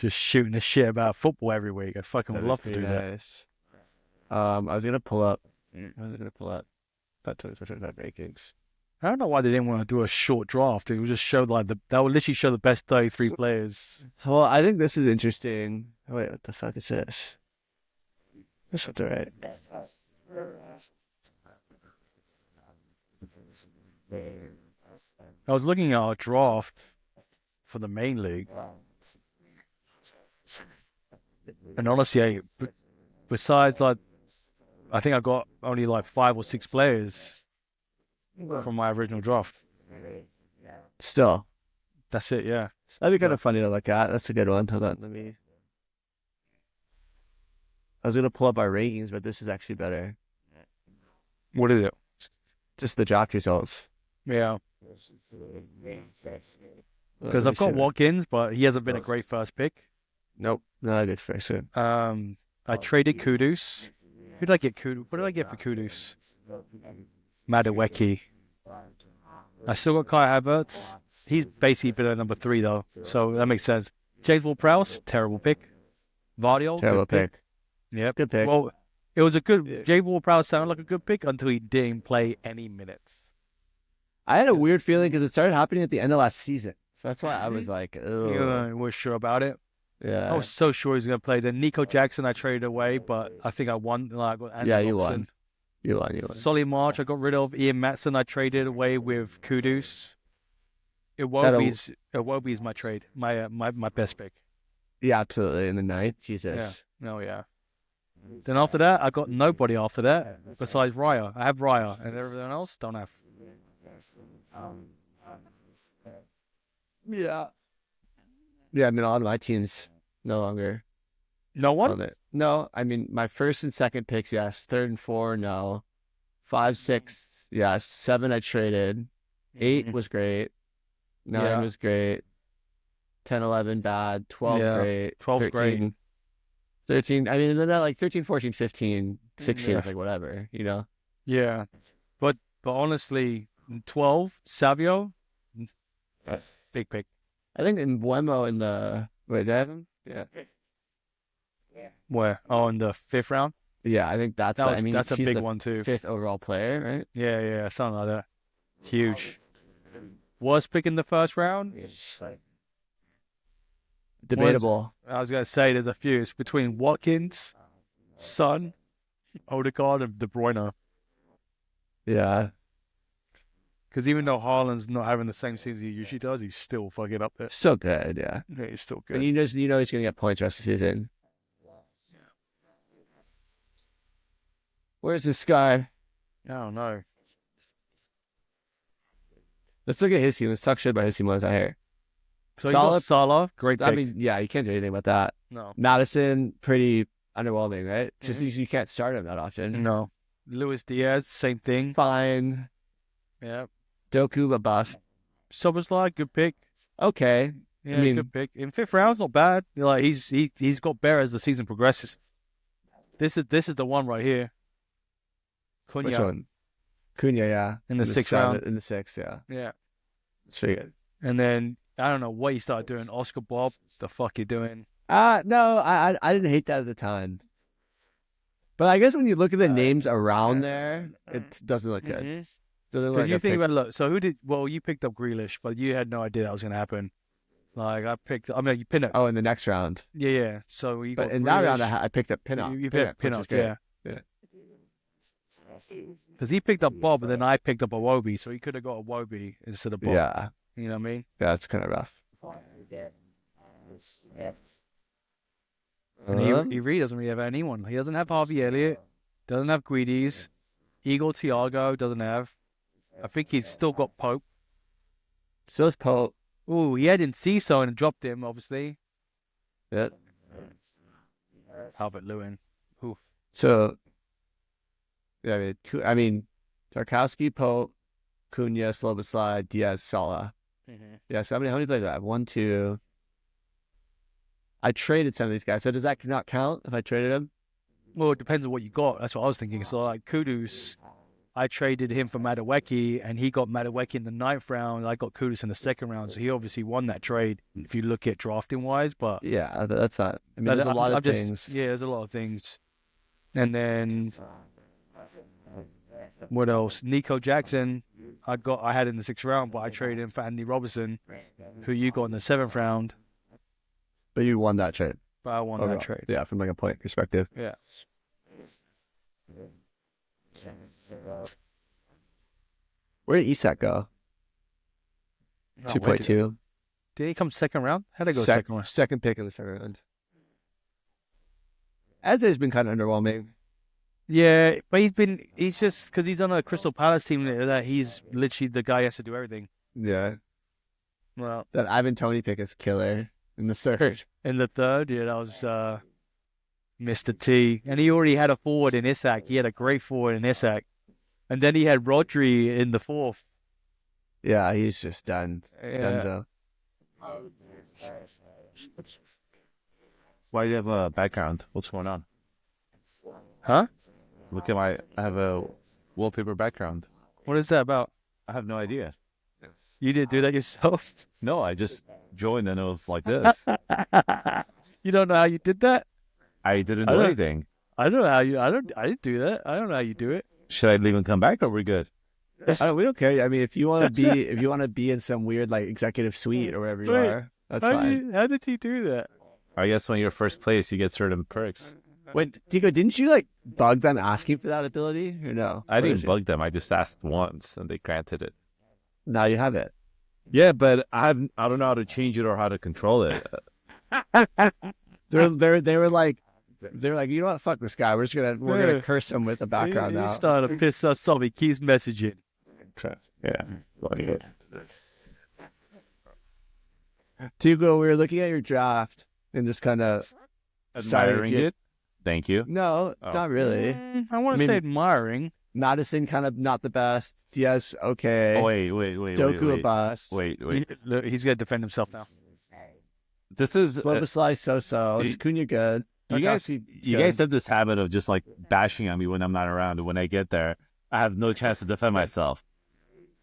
just shooting the shit about football every week. I'd fucking would love to do that. Nice. I was gonna pull up. That 2025 rankings. I don't know why they didn't want to do a short draft. It would just show that would literally show the best 33 players. Well, I think this is interesting. Oh, wait, what the fuck is this? That's not the right. I was looking at our draft for the main league, and honestly, besides like, I think I got only like 5 or 6 players from my original draft. Still, that's it. Yeah, that'd be kind of funny to look at. That's a good one. Hold on, I was gonna pull up our rankings, but this is actually better. What is it? Just the draft results. Yeah. Because I've got Watkins, but he hasn't been a great first pick. Nope, not a good first pick. I traded Kudus. Who did I get Kudus? What did I get for Kudus? Madueke. I still got Kai Havertz. He's basically been at number 3 though, so that makes sense. James Ward-Prowse, terrible pick. Vardiol, terrible pick. Yep, good pick. Well, it was a good. James Ward-Prowse sounded like a good pick until he didn't play any minutes. I had a weird feeling because it started happening at the end of last season, so that's why I was like, "Oh." You weren't sure about it. Yeah, I was so sure he was going to play. Then Nico Jackson, I traded away, but I think I won. Like, you won. You won. Solly March, I got rid of. Ian Matson, I traded away with Kudus. Iwobi's my trade, my best pick. Yeah, absolutely. In the 9th, Jesus. Yeah. Oh yeah. Then after that, I got nobody after that besides Raya. I have Raya, and everyone else don't have. Yeah. Yeah, I mean, a lot of my teams no longer. No one? No, I mean, my first and second picks, yes. 3rd and 4, no. 5, 6, yes. 7, I traded. 8 was great. 9 was great. 10, 11, bad. 12, great. 12's 13, great. 13, I mean, then that like 13, 14, 15, 16 is like whatever, you know? Yeah. But honestly, 12, Savio, big pick. I think in Buemo in the... Wait, did I have him? Yeah. Where? Oh, in the 5th round? Yeah, I think that's a big one too. 5th overall player, right? Yeah, something like that. Huge. Worst pick in the 1st round? Debatable. I was going to say there's a few. It's between Watkins, Son, Odegaard, and De Bruyne. Yeah. Because even though Haaland's not having the same season he usually does, he's still fucking up there. So good, yeah. Yeah, he's still good. And you know he's going to get points the rest of the season. Where's this guy? I don't know. Let's look at his team. Let's talk shit about his team while I here. So Salah, great pick. I mean, yeah, you can't do anything about that. No. Madison, pretty underwhelming, right? Just you can't start him that often. No. Luis Diaz, same thing. Fine. Yeah. Doku, a bust. Soboslai, good pick. Okay. Yeah, good pick. In 5th round, not bad. Like he's got better as the season progresses. This is the one right here. Cunha. Which one? Cunha, yeah. In the 6th round. In the 6th, yeah. Yeah. It's pretty good. And then I don't know what he started doing. Oscar Bob, the fuck you doing? No, I didn't hate that at the time. But I guess when you look at the names around there, it doesn't look good. Mm-hmm. Because you think about it, look. So you picked up Grealish, but you had no idea that was going to happen. Like you Pinnock. Oh, in the next round. Yeah. So you. But got in Grealish. that round, I picked up Pinnock. You picked Pinnock, yeah. Because he picked up Bob, and then I picked up Iwobi, so he could have got Iwobi instead of Bob. Yeah. You know what I mean? Yeah, it's kind of rough. And he really doesn't really have anyone. He doesn't have Harvey Elliott. Doesn't have Guides. Igor Thiago doesn't have. I think he's still got Pope. So is Pope. Ooh, he had Enciso and dropped him, obviously. Yeah. Albert Lewin. Ooh. So, yeah, I mean, Tarkowski, Pope, Cunha, Sloboslai, Diaz, Salah. Mm-hmm. Yeah, so how many players do I have? 1, 2. I traded some of these guys. So does that not count if I traded them? Well, it depends on what you got. That's what I was thinking. So, like, Kudus, I traded him for Madueke, and he got Madueke in the 9th round. I got Kudus in the 2nd round, so he obviously won that trade if you look at drafting wise. But Yeah, that's not. I mean, there's a lot of things. Yeah, there's a lot of things. And then what else? Nico Jackson, I had in the 6th round, but I traded him for Andy Robertson, who you got in the 7th round. But you won that trade. But I won that trade. Yeah, from like a point perspective. Yeah. Where did Isak go? 2.2. Did he come 2nd round? How'd I go 2nd round? Second pick in the 2nd round. Eze's been kind of underwhelming. Yeah, but he's just, because he's on a Crystal Palace team that he's literally the guy who has to do everything. Yeah. Well, that Ivan Toney pick is killer in the 3rd. In the 3rd, yeah, that was Mr. T. And he already had a forward in Isak. He had a great forward in Isak. And then he had Rodri in the 4th. Yeah, he's just done. Yeah. Why do you have a background? What's going on? Huh? Look at I have a wallpaper background. What is that about? I have no idea. You didn't do that yourself? No, I just joined and it was like this. You don't know how you did that? I didn't do anything. I don't know how you. I didn't do that. I don't know how you do it. Should I leave and come back, or we good? We don't care. I mean, if you want to be in some weird like executive suite or wherever you are, that's fine. How did you do that? I guess when you're first place, you get certain perks. Wait, Dico, didn't you like bug them asking for that ability or no? I didn't bug them. I just asked once and they granted it. Now you have it. Yeah, but I don't know how to change it or how to control it. They were like, you know what? Fuck this guy. We're gonna curse him with the background now. He's starting to piss us off. He keeps messaging. Yeah. Dico, we were looking at your draft and just kind of admiring it. Thank you. No, not really. I want to say admiring. Madison kind of not the best. Diaz okay. Oh, wait. Doku a bust. Wait. He's gonna defend himself now. This is Slobosly so-so. Is Cunha good? You guys have this habit of just like bashing on me when I'm not around, and when I get there, I have no chance to defend myself.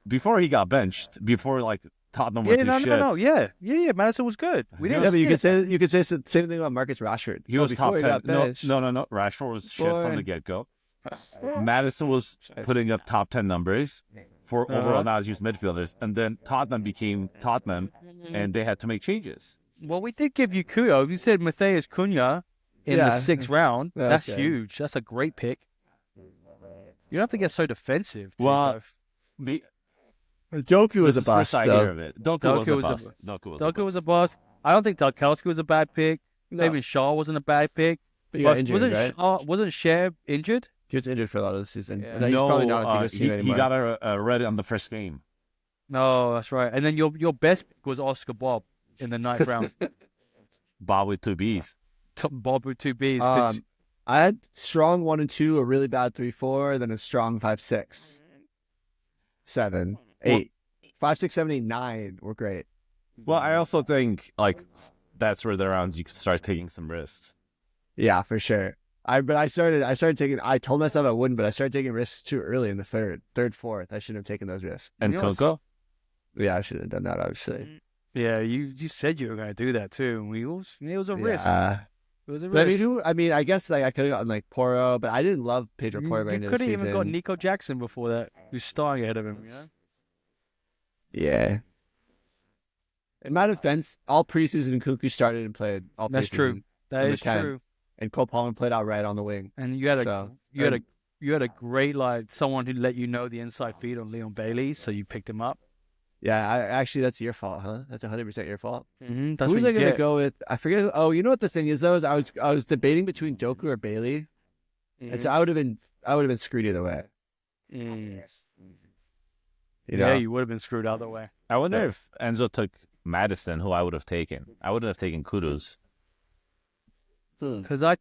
Before he got benched, before like Tottenham went to shit. No. Yeah. Madison was good. We didn't. Yeah, but you could say the same thing about Marcus Rashford. He was top 10. No. Rashford was shit Boy. from the get go. Madison was putting up top 10 numbers for overall knowledge midfielders, and then Tottenham became Tottenham, and they had to make changes. Well, we did give you Cunha. You said Matheus Cunha in the 6th round. That's huge. That's a great pick. You don't have to get so defensive. Well, Doku was a bust. Doku was a bust. I don't think Tarkowski was a bad pick. Maybe Shaw wasn't a bad pick. But he got injured, right? Wasn't Shea injured? He was injured for a lot of the season. Yeah. And he's probably not on the team anymore. He got a red on the first game. No, that's right. And then your best pick was Oscar Bob in the 9th round. Bob with 2 Bs. Bob with 2 Bs. I had strong 1 and 2, a really bad 3-4, then a strong 5-6, 7, 8. 5, 6, 7, 8, 9 were great. Well, I also think like that's where the rounds you can start taking some risks. Yeah, for sure. I started taking. I told myself I wouldn't, but I started taking risks too early in the 3rd, 4th. I shouldn't have taken those risks. And Coco? Yeah, I should have done that. Obviously. Yeah, you said you were going to do that too. It was a risk. It was a but risk. I mean, I guess like I could have gotten like Porro, but I didn't love Pedro Porro right now. You could have even got Nico Jackson before that, who's starting ahead of him. You know? Yeah. In my defense, all preseason Nkunku started and played. All That's true. That is true. And Cole Palmer played out right on the wing. And you had a great someone who let you know the inside feed on Leon Bailey, so you picked him up. Yeah, actually that's your fault, huh? That's 100% your fault. Mm-hmm. That's who was what I gonna go with? I forget. You know what the thing is though? Is I was debating between Doku or Bailey, and so I would have been screwed either way. Mm. You know? Yeah, you would have been screwed either way. I wonder if Enzo took Madison, who I would have taken. I wouldn't have taken Kudus. Because I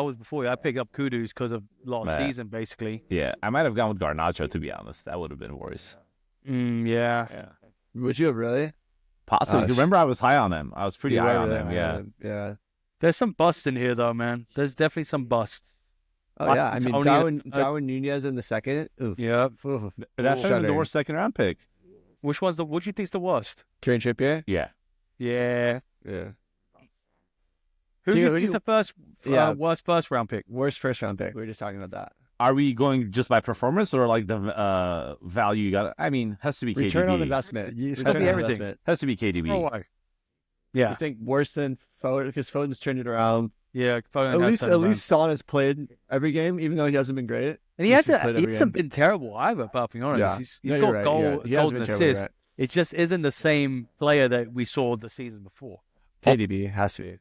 was before you. I picked up Kudus because of last season, basically. Yeah, I might have gone with Garnacho, to be honest. That would have been worse. Yeah. Would you have really? Possibly. Remember, I was high on him. I was pretty high on him. Yeah. Yeah. There's some busts in here, though, man. There's definitely some busts. Oh yeah, I mean Antonio- Darwin Nunez in the second. Oof. Yeah. Oof. That's not even the Shuddering. worst second round pick. What do you think's the worst? Kieran Trippier. Yeah. Yeah. Yeah. Who So do you who think's do the worst first round pick? Worst first round pick. We were just talking about that. Are we going just by performance or like the value you got? I mean, has to be KDB. Return on investment. It's Return gotta be on everything. investment. Has to be KDB. Oh, why? You Yeah. think worse than Foden because Foden's turned it around. Yeah. At least Son has played every game, even though he hasn't been great. And he At least he's hasn't played every game. been terrible either, apart from honest. Yeah. He's No, got you're right, you're right. He has goals been and terrible, assists. right. It just isn't the same player that we saw the season before. KDB has to be.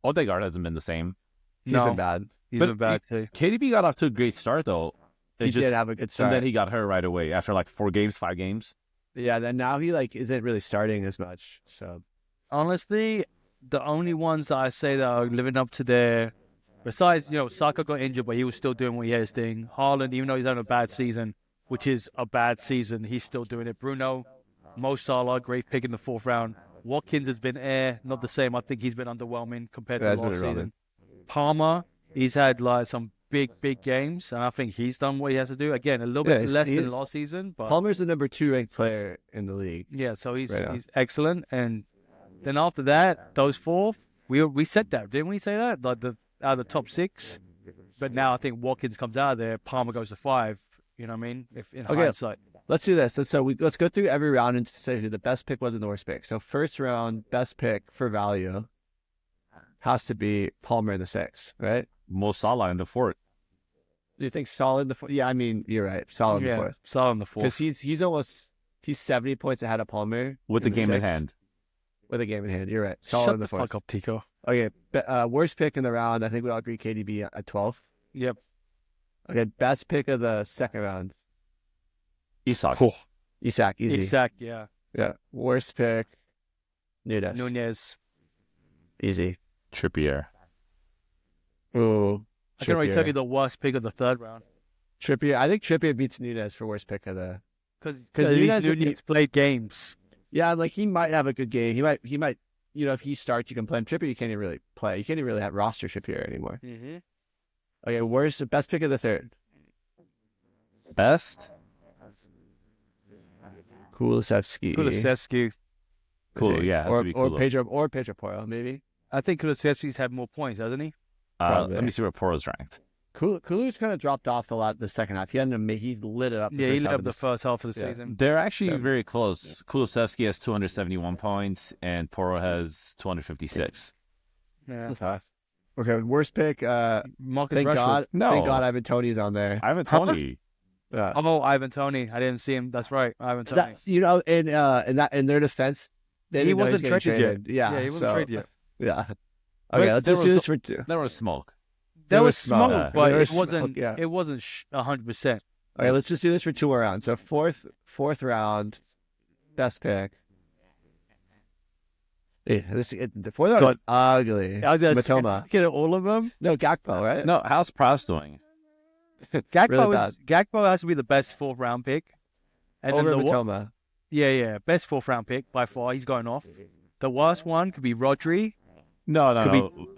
Odegaard hasn't been the same. He's been bad. He's But been bad too. KDB got off to a great start though. He did have a good start. And then he got hurt right away after like 5 games. Yeah, then now he isn't really starting as much. So Honestly, the only ones that I say that are living up to their, besides, Saka got injured, but he was still doing what he had his thing. Haaland, even though he's having a bad season, which is a bad season, he's still doing it. Bruno, Mo Salah, great pick in the 4th round. Watkins has been not the same. I think he's been underwhelming compared to last season. Palmer, he's had like some big games, and I think he's done what he has to do. Again, a little bit less than last season, but Palmer's the number 2 ranked player in the league. yeah, so he's Right he's excellent. And then after that, those 4, we said that, didn't we say that? Like out of the top 6. But now I think Watkins comes out of there, Palmer goes to 5. You know what I mean? If in hindsight. Let's do this. Let's go through every round and say who the best pick was and the worst pick. So first round, best pick for value has to be Palmer in the 6th, right? Mo Salah in the 4th. Do you think Salah in the 4th? Yeah, I mean, you're right. Salah in the 4th. Salah in the 4th. Because he's 70 points ahead of Palmer. With the game in 6th. hand. With a game in hand, you're right. Salah Shut in the the 4th. fuck up, Tico. Okay, worst pick in the round, I think we all agree KDB at 12. Yep. Okay, best pick of the 2nd round, Isak. Cool. Isak, easy. Isak, yeah. Yeah, worst pick, Nunez. easy. Trippier. Ooh, I can already Trippier. tell you the worst pick of the 3rd round. Trippier. I think Trippier beats Nunez for worst pick of the. Because Nunez- Nunez played games. Yeah, like he might have a good game. He might. If he starts, you can play him. Trippier, you can't even really play. You can't even really have roster Trippier anymore. Mm-hmm. Okay, best pick of the 3rd. Best? Kulusevski. Kulusevski. Cool, yeah. Has to be Or Kulu. Pedro Porro, maybe. I think Kulusevski's had more points, hasn't he? Probably. Let me see where Poro's ranked. Kulu's kind of dropped off the second half. He lit it up. Yeah, he lit up the first. first half of the Yeah. season. They're actually Yeah. very close. Kulusevski has 271 points and Poro has 256. Yeah. That's tough. Okay, worst pick. Marcus Thank Rashford. God. No. Thank God Ivan Toney's on there. Ivan Toney. Yeah. Oh, Ivan Toney. I didn't see him. That's right. Ivan Toney. In their defense, they He didn't know wasn't was getting traded yet. Yeah, he wasn't traded yet. Yeah. But Okay, let's there just do was this for two. There was smoke. There was smoke. smoke, but There it was wasn't. smoke, yeah. It wasn't 100%. Okay, let's just do this for 2 more rounds. So fourth round, best pick. Yeah, the 4th round is ugly. I was gonna Matoma. get all of them. No, Gakpo, right? No, how's Prowse doing? Gakpo has to be the best 4th round pick. And Over then Matoma. Yeah, best 4th round pick by far. He's going off. The worst one could be Rodri. No. Could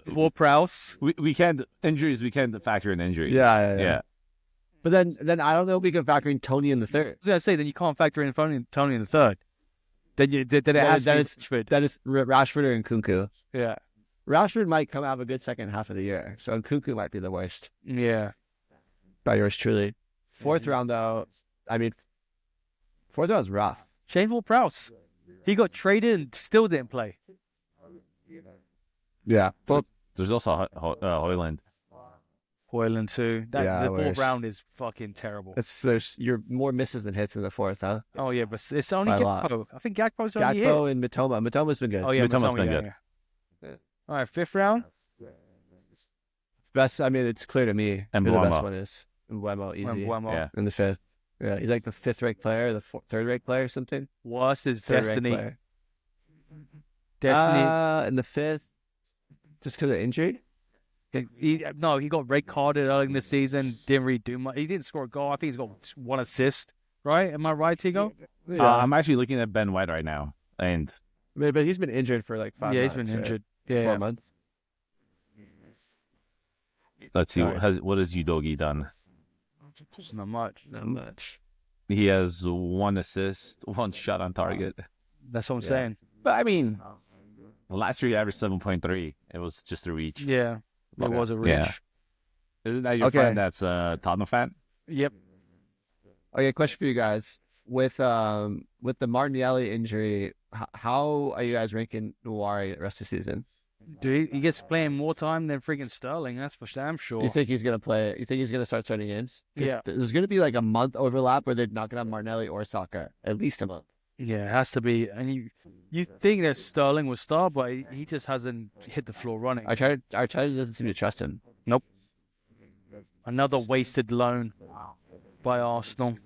be Ward-Prowse. We can't injuries. We can't factor in injuries. Yeah. But then I don't know if we can factor in Tony in the 3rd. I was gonna say then you can't factor in Tony in the 3rd. Then it has to be Rashford. Then it's Rashford and Nkunku. Yeah. Rashford might come have a good second half of the year, so Nkunku might be the worst. Yeah. By yours truly. 4th round though, 4th round's rough. Shane Ward-Prowse. He got traded and still didn't play. Yeah. Well, There's also Hoyland. Hoyland too. Yeah, I The 4th wish. round is fucking terrible. you're more misses than hits in the 4th, huh? Oh yeah, but it's only By a lot. Gakpo. I think Gakpo's only hit. Gakpo and Matoma. Matoma's been good. Oh yeah, Mitoma's been yeah, good. yeah. All right, 5th round. Best. It's clear to me And who the best Mbeumo. one is. Mbeumo, easy. Mbeumo. Yeah. In the 5th. Yeah, he's like the 5th ranked player, the 3rd ranked player or something. Worst is 3rd ranked Destiny. player. Destiny. In the 5th, just because of injury. He got red carded early in the season. Didn't really do much. He didn't score a goal. I think he's got 1 assist. Right? Am I right, Tigo? Yeah, I'm actually looking at Ben White right now, and but he's been injured for like 5 Yeah, months. he's been right? injured. 4 Yeah. months. Let's see. Sorry. What has Udogi done? Not much. Not much. He has 1 assist, 1 shot on target. That's what I'm Yeah. saying. But I mean, last year he averaged 7.3. It was just a reach. Yeah, it Okay. was a reach. Yeah. Isn't that your Okay. friend that's a Tottenham fan? Yep. Okay, question for you guys. With the Martinelli injury, how are you guys ranking Nwari the rest of the season? Dude, he gets playing more time than freaking Sterling. That's for damn sure. You think he's gonna play? You think he's gonna start starting games? 'Cause Yeah. There's gonna be like a month overlap where they're not gonna have Martinelli or Saka. At least a month. Yeah, it has to be. And you think that Sterling will start, but he just hasn't hit the floor running. Arteta doesn't seem to trust him. Another wasted loan by Arsenal.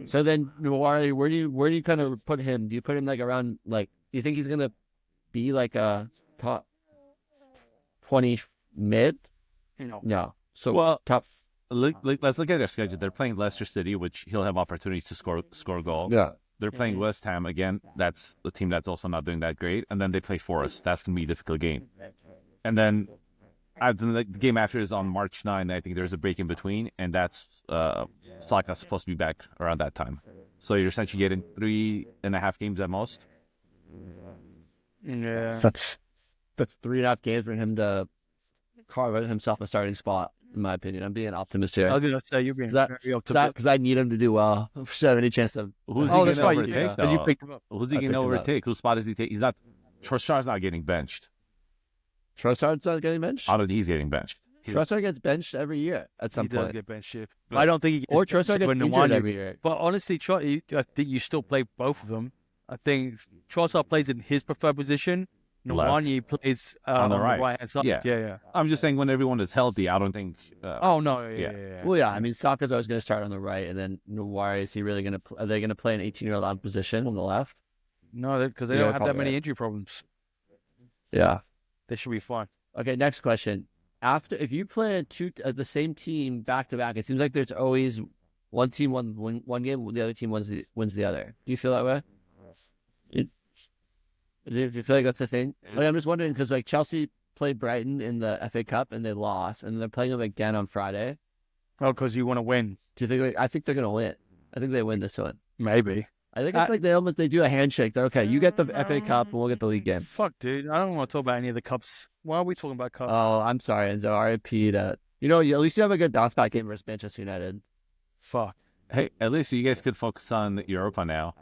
So then Nwari, where do you kind of put him? Do you put him like around like? Do you think he's gonna be like a top 20 mid? No. So Well, top. let's look at their schedule. They're playing Leicester City, which he'll have opportunities to score a goal. Yeah. They're playing West Ham again. That's the team that's also not doing that great. And then they play Forest. That's going to be a difficult game. And then the game after is on March 9. I think there's a break in between. And that's Saka's supposed to be back around that time. So you're essentially getting 3.5 games at most. Yeah. That's 3.5 games for him to carve out himself a starting spot. In my opinion, I'm being optimistic. I was going to say, you're being Is that- very optimistic. Because I need him to do well. So I have any chance of. Who's Oh, he that's going right. to You did, overtake, because you though? picked him up. Who's he I going to picked him up. overtake? Whose spot is he taking? He's not... Trossard's not getting benched. Trossard's not getting benched. I don't think he's getting benched. Trossard gets benched every year at some He does point. get bench shift. But- I don't think he gets Or benched Trossard gets when injured Nwani- every year. But honestly, I think you still play both of them. I think Trossard plays in his preferred position. Left. Nwani plays On the the right. right hand side. Yeah. Yeah. I'm just saying when everyone is healthy, I don't think... Oh no. Yeah. Yeah. Well, yeah. I mean, Saka's always going to start on the right, and then Nwari, is he really going to? Are they going to play an 18-year-old out of position on the left? No, because they Yeah, don't have that probably many right. injury problems. Yeah. They should be fine. Okay. Next question. If you play the same team back to back, it seems like there's always one team win one game, the other team wins the other. Do you feel that way? Do you feel like that's a thing? Like, I'm just wondering because like Chelsea played Brighton in the FA Cup and they lost, and they're playing them again on Friday. Oh, because you want to win. Do you think? I think they're gonna win. I think they win this one. Maybe. I think it's like they do a handshake. They're okay. You get the FA Cup and we'll get the league game. Fuck, dude. I don't want to talk about any of the cups. Why are we talking about cups? Oh, I'm sorry, Enzo. RIP to at least you have a good bounce back game versus Manchester United. Fuck. Hey, at least you guys could focus on Europa now.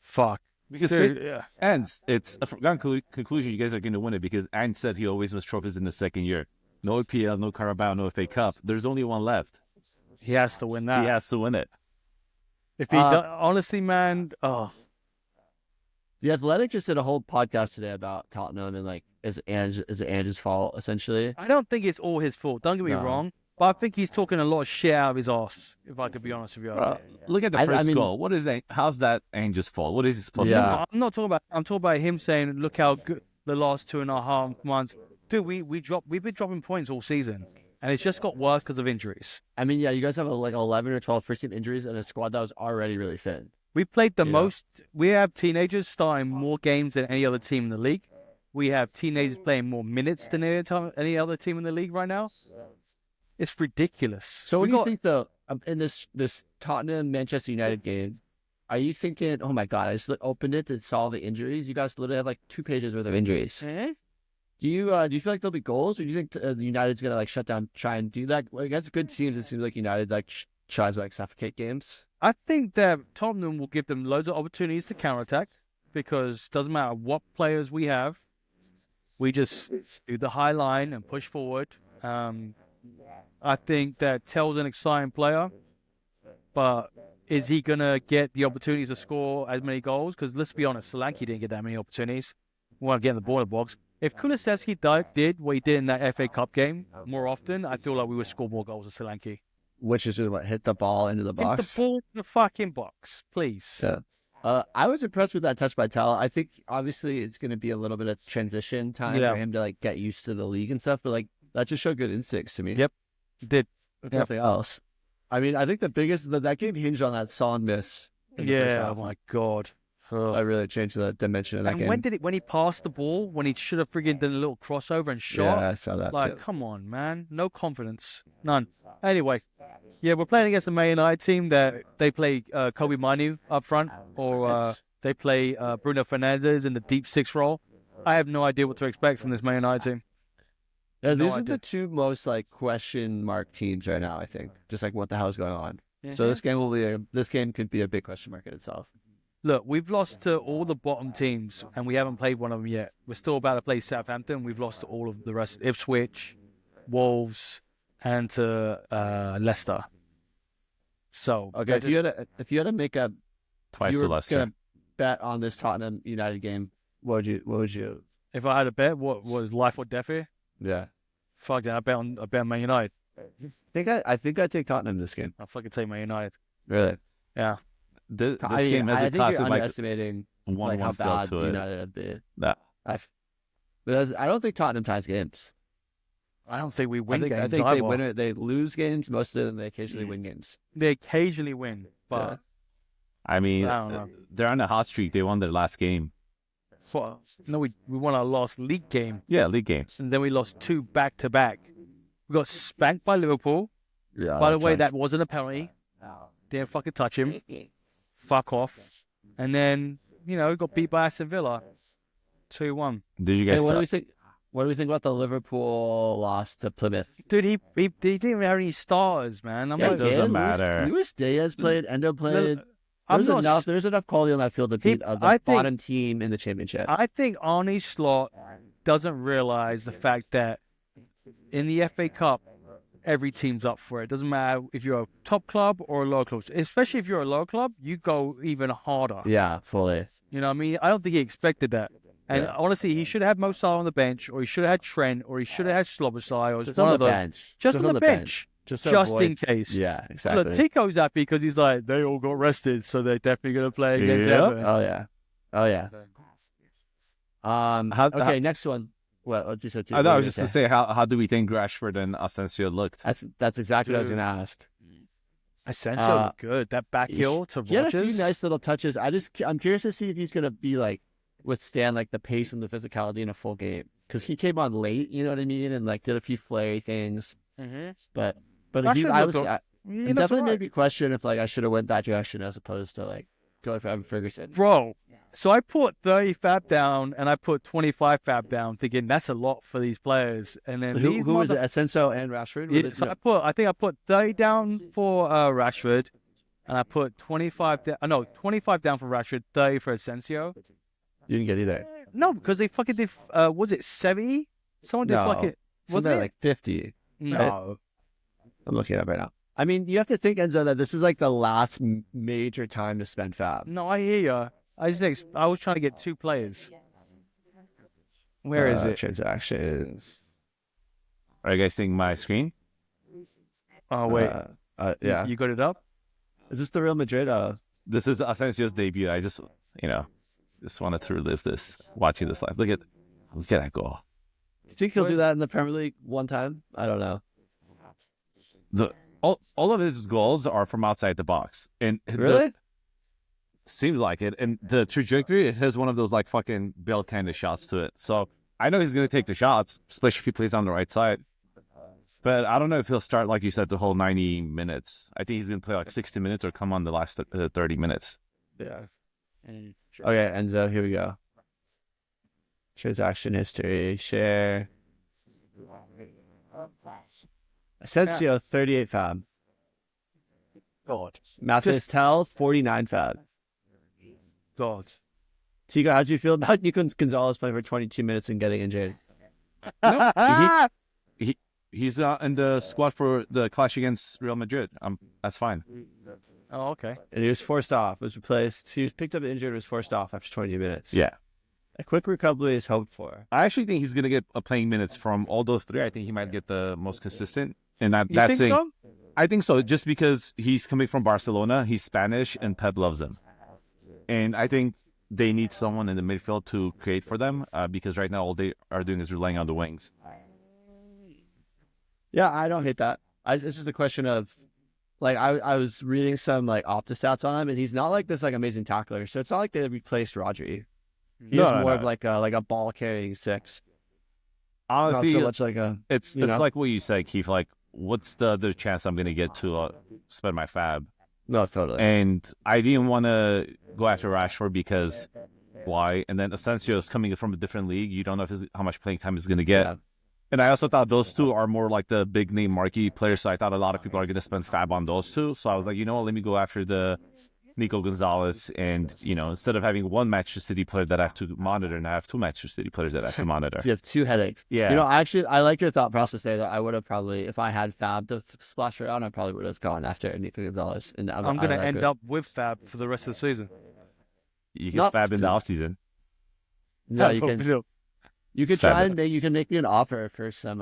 Fuck. Because Dude, yeah. and it's a foregone conclusion you guys are going to win it because Ant said he always wins trophies in the second year. No EPL, no Carabao, no FA Cup. There's only one left. He has to win that. He has to win it. If he honestly, man, The Athletic just did a whole podcast today about Tottenham and like is it Ange's fault essentially? I don't think it's all his fault. Don't get me No. wrong, but I think he's talking a lot of shit out of his ass. If I could be honest with you, Look at the I first mean- goal. What is that? How's that Ange's fault? What is he supposed Yeah. to do? I'm not talking about. I'm talking about him saying, "Look how good the last 2.5 months." Dude, we've been dropping points all season, and it's just got worse because of injuries. I mean, yeah, you guys have like 11 or 12 first team injuries and a squad that was already really thin. We played the Yeah. most. We have teenagers starting more games than any other team in the league. We have teenagers playing more minutes than any other team in the league right now. It's ridiculous. So what do you think though in this Tottenham Manchester United game? Are you thinking, oh my god, I just opened it to solve the injuries? You guys literally have like 2 pages worth of injuries. Eh? Do you feel like there'll be goals, or do you think the United's gonna like shut down, try and do that? Like, against good teams, it seems like United like tries to like suffocate games. I think that Tottenham will give them loads of opportunities to counterattack because it doesn't matter what players we have. We just do the high line and push forward. I think that Tell's an exciting player, but is he going to get the opportunities to score as many goals? Because let's be honest, Solanke didn't get that many opportunities. We want to get in the ball in the box. If Kulusevski did what he did in that FA Cup game more often, I feel like we would score more goals than Solanke. Which is what hit the ball into the Get box. the ball in the fucking box, please. Yeah. I was impressed with that touch by Tell. I think obviously it's going to be a little bit of transition time Yeah. for him to like get used to the league and stuff, but like that just showed good instincts to me. Yep. Did. If nothing else. I mean, I think the biggest that game hinged on that Son miss. in the first Yeah, half. oh my God. I really changed the dimension of that And game. when he passed the ball, when he should have friggin' done a little crossover and shot? Yeah, I saw that Like, too. come on, man. No confidence. None. Anyway, yeah, we're playing against a Man United team that they play Kobe Manu up front, or they play Bruno Fernandes in the deep six role. I have no idea what to expect from this Man United team. Yeah, No these are idea. the two most like question mark teams right now. I think just like what the hell's going on. So this game could be a big question mark in itself. Look, we've lost to all the bottom teams, and we haven't played one of them yet. We're still about to play Southampton. We've lost to all of the rest: Ipswich, Wolves, and to Leicester. So Okay, if you had to make a Twice you to were Leicester. gonna bet on this Tottenham United game, what would you? if I had a bet, what was life or death here? Yeah, Fuck that! I bet on Man United. I think I'd take Tottenham this game. I'll fucking take Man United. Really, Yeah. This I game has I a think you're classic like underestimating like how 1-1 feel bad to it. United would be. That Because I don't think Tottenham ties games. I don't think we win I games think either. they lose games. Most of them they occasionally win games. They occasionally win, but I mean, I don't know. they're on a hot streak. They won their last game. we won our last league game, Yeah, league game. and then we lost 2 back-to-back. We got spanked by Liverpool. Yeah. By the way, that wasn't a penalty. Didn't fucking touch him. Fuck off. And then, got beat by Aston Villa. 2-1. Did you Hey, guys? what do we think? What do we think about the Liverpool loss to Plymouth? Dude, he didn't even have any starters, man. I'm Yeah, like, it doesn't matter. Luis Diaz played. Endo played. I'm not There's enough quality on that field to beat I the think- bottom team in the championship. I think Arnie Slot doesn't realize the fact that in the FA Cup, every team's up for it. Doesn't matter if you're a top club or a low club. Especially if you're a low club, you go even harder. Yeah, fully. You know what I mean? I don't think he expected that. And Yeah. honestly, he should have had Mo Salah on the bench, or he should have had Trent, or he should have had Slobosai, or Just one on of the those. bench. Just on the bench. Just in case. Yeah, exactly. Look, Tico's happy because he's like, they all got rested, so they're definitely going to play against Yeah. Everton. Oh yeah. Okay, next one. What you said? I thought I was just to say how do we think Rashford and Asensio looked? That's exactly what I was Dude. going to ask. Asensio looked good. That back heel to He had a few Rodgers. nice little touches. I'm curious to see if he's going to be like withstand like the pace and the physicality in a full game because he came on late. You know what I mean? And like did a few flary things, Mm-hmm. but Rashford looked it definitely made me question if like I should have went that direction as opposed to like going for Evan Ferguson. Bro, so I put 30 fab down and I put 25 fab down, thinking that's a lot for these players. And then Who was it? Asensio and Rashford? Yeah, so I think I put 30 down for Rashford, and I put 25 down. No, 25 down for Rashford, 30 for Asensio. You didn't get either. No, because they fucking did. Was it 70? Someone did No. fucking. Wasn't Wasn't it? like 50? No. I'm looking it up right now. I mean, you have to think, Enzo, that this is like the last major time to spend fab. No, I hear you. I was trying to get 2 players. Where is it? Transactions. Are you guys seeing my screen? Oh wait, Yeah. you got it up? Is this the Real Madrid? This is Asensio's debut. I just wanted to relive this watching this live. Look at that goal. You think he'll do that in the Premier League one time? I don't know. All of his goals are from outside the box, and Really? seems like it. And the trajectory, it has one of those like fucking Bell kind of shots to it. So I know he's gonna take the shots, especially if he plays on the right side. But I don't know if he'll start like you said the whole 90 minutes. I think he's gonna play like 60 minutes or come on the last 30 minutes. Yeah. Okay, Enzo, here we go. Transaction history, share. Asensio, 38 fab. God. Matheus Tell, 49 fab. God. Tigo, how'd you feel about Nico Gonzalez playing for 22 minutes and getting injured? He's in the squad for the clash against Real Madrid. That's fine. Oh, okay. And he was forced off. Was replaced. He was picked up injured and was forced off after 20 minutes. Yeah. A quick recovery is hoped for. I actually think he's going to get playing minutes from all those 3. I think he might get the most consistent. And You that's think so? I think so, just because he's coming from Barcelona, he's Spanish, and Pep loves him. And I think they need someone in the midfield to create for them because right now all they are doing is relying on the wings. Yeah, I don't hate that. It's just a question of Like I was reading some like Opta stats on him, and he's not like this like amazing tackler. So it's not like they replaced Rodri. He's more of like a ball carrying six. Honestly, not so much like a. it's like what you said, Keith. Like, what's the other chance I'm gonna get to spend my fab? No, totally. And I didn't want to go after Rashford because why? And then Asensio is coming from a different league. You don't know how much playing time he's gonna get. Yeah. And I also thought those two are more like the big name marquee players. So I thought a lot of people are going to spend fab on those two. So I was like, you know what, let me go after the Nico Gonzalez. And, instead of having one Manchester City player that I have to monitor, and I have two Manchester City players that I have to monitor. So you have two headaches. Yeah. Actually, I like your thought process there. That I would have probably, if I had fab to splash around, I probably would have gone after Nico Gonzalez. And I'm going to end up with fab for the rest of the season. You can fab in the offseason. No, you can. You could try and you can make me an offer for some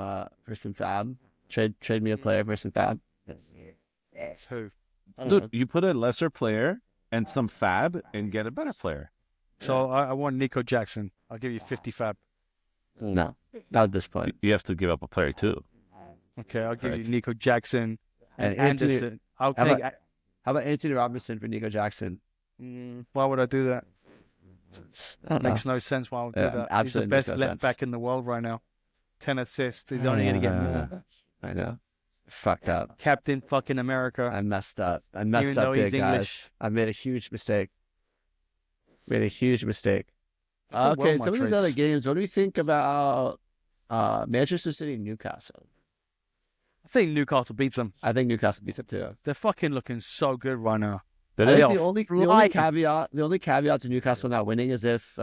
fab. Trade me a player for some fab. Who? Dude, you put a lesser player and some fab and get a better player. So I want Nico Jackson. I'll give you 50 fab. No, not at this point. You have to give up a player too. Okay, I'll give you Nico Jackson and Anthony, Anderson. How about Anthony Robinson for Nico Jackson? Why would I do that? That makes no sense. Why I would do that? Absolutely, he's the best left back in the world right now. 10 assists. He's only going to get more. I know. Fucked up. Captain fucking America. I messed up. Even big, guys. English. I made a huge mistake. Okay, some of these other games. What do you think about Manchester City and Newcastle? I think Newcastle beats them. I think Newcastle beats them too. They're fucking looking so good right now. I think the only caveat to Newcastle not winning is if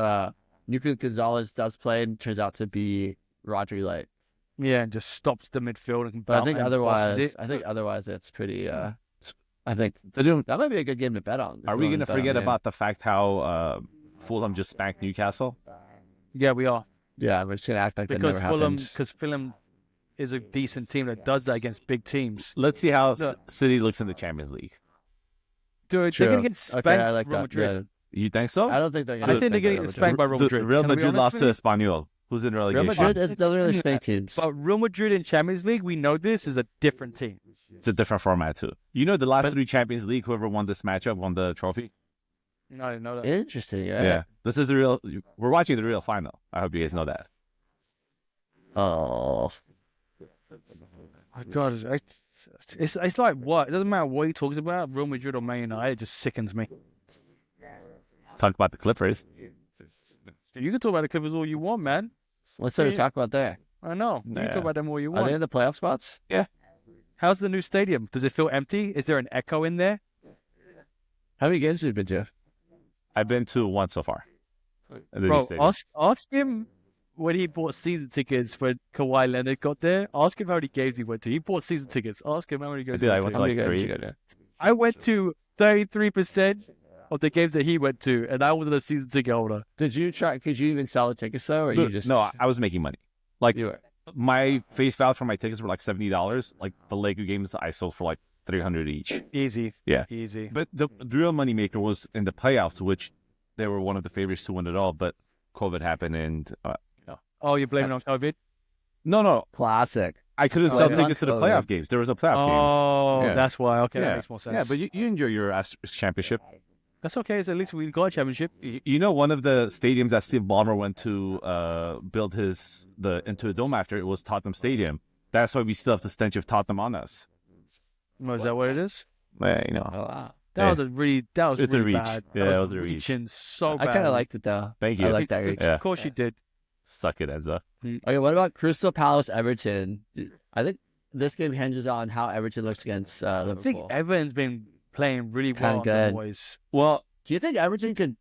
Nico Gonzalez does play and turns out to be Rodri light. Yeah, and just stops the midfield. But I think otherwise, it's pretty. I think that might be a good game to bet on. Are we going to forget about the fact how Fulham just spanked Newcastle? Yeah, we are. Yeah, we're just going to act like that never happened. Because Fulham is a decent team that does that against big teams. Let's see how City looks in the Champions League. Dude, they're going to get spanked by Real Madrid. Yeah. You think so? I don't think they're going to. I think they're going to get spanked by Real Madrid. Real Madrid lost to Espanyol, who's in relegation. Real Madrid doesn't really spank teams. But Real Madrid in Champions League, we know this is a different team. It's a different format too. The last three Champions League, whoever won this matchup won the trophy. No, I didn't know that. Interesting. Yeah, this is we're watching the real final. I hope you guys know that. Oh. God, it's like what? It doesn't matter what he talks about, Real Madrid or Man United, it just sickens me. Talk about the Clippers. You can talk about the Clippers all you want, man. What's there to talk about there? I know. You can talk about them all you want. Are they in the playoff spots? Yeah. How's the new stadium? Does it feel empty? Is there an echo in there? How many games have you been to? I've been to one so far. Bro, ask him when he bought season tickets when Kawhi Leonard got there. Ask him how many games he went to. He bought season tickets. Ask him how many games he went to. I went to like 3. I went to 33% of the games that he went to, and I wasn't a season ticket holder. Could you even sell the tickets though, or you just? No, I was making money. Like you were. My face value for my tickets were like $70. Like the Laker games, I sold for like $300 each. Easy. Yeah. Easy. But the real moneymaker was in the playoffs, which they were one of the favorites to win it all. But COVID happened, and Oh, you're blaming it on COVID? No. Classic. I couldn't sell tickets to the playoff games. There was no playoff games. Oh, that's why. Okay, that makes more sense. Yeah, but you enjoy your championship. That's okay. So at least we got a championship. One of the stadiums that Steve Ballmer went to build into a dome after, it was Tottenham Stadium. That's why we still have the stench of Tottenham on us. Oh, is that what it is? Yeah, That was really a reach. bad. Yeah, it was a reach. So bad. I kind of liked it though. Thank you. I like that reach. Of course you did. Suck it, Enzo. Okay, what about Crystal Palace Everton? I think this game hinges on how Everton looks against Liverpool. I think Everton's been playing really well. Good. Boys. Well, do you think Everton could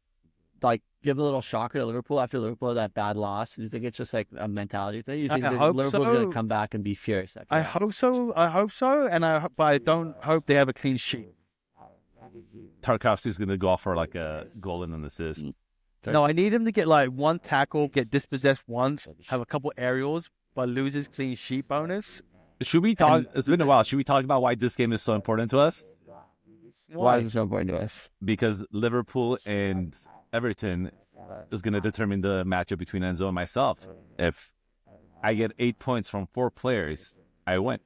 give a little shocker to Liverpool after Liverpool had that bad loss? Do you think it's just like a mentality thing? You think Liverpool's going to come back and be fierce? I hope so, but I don't hope they have a clean sheet. Tarkowski's going to go off for like a goal and an assist. No, I need him to get like one tackle, get dispossessed once, have a couple aerials, but lose his clean sheet bonus. Should we talk? It's been a while. Should we talk about why this game is so important to us? Why is it so important to us? Because Liverpool and Everton is going to determine the matchup between Enzo and myself. If I get 8 points from 4 players, I win.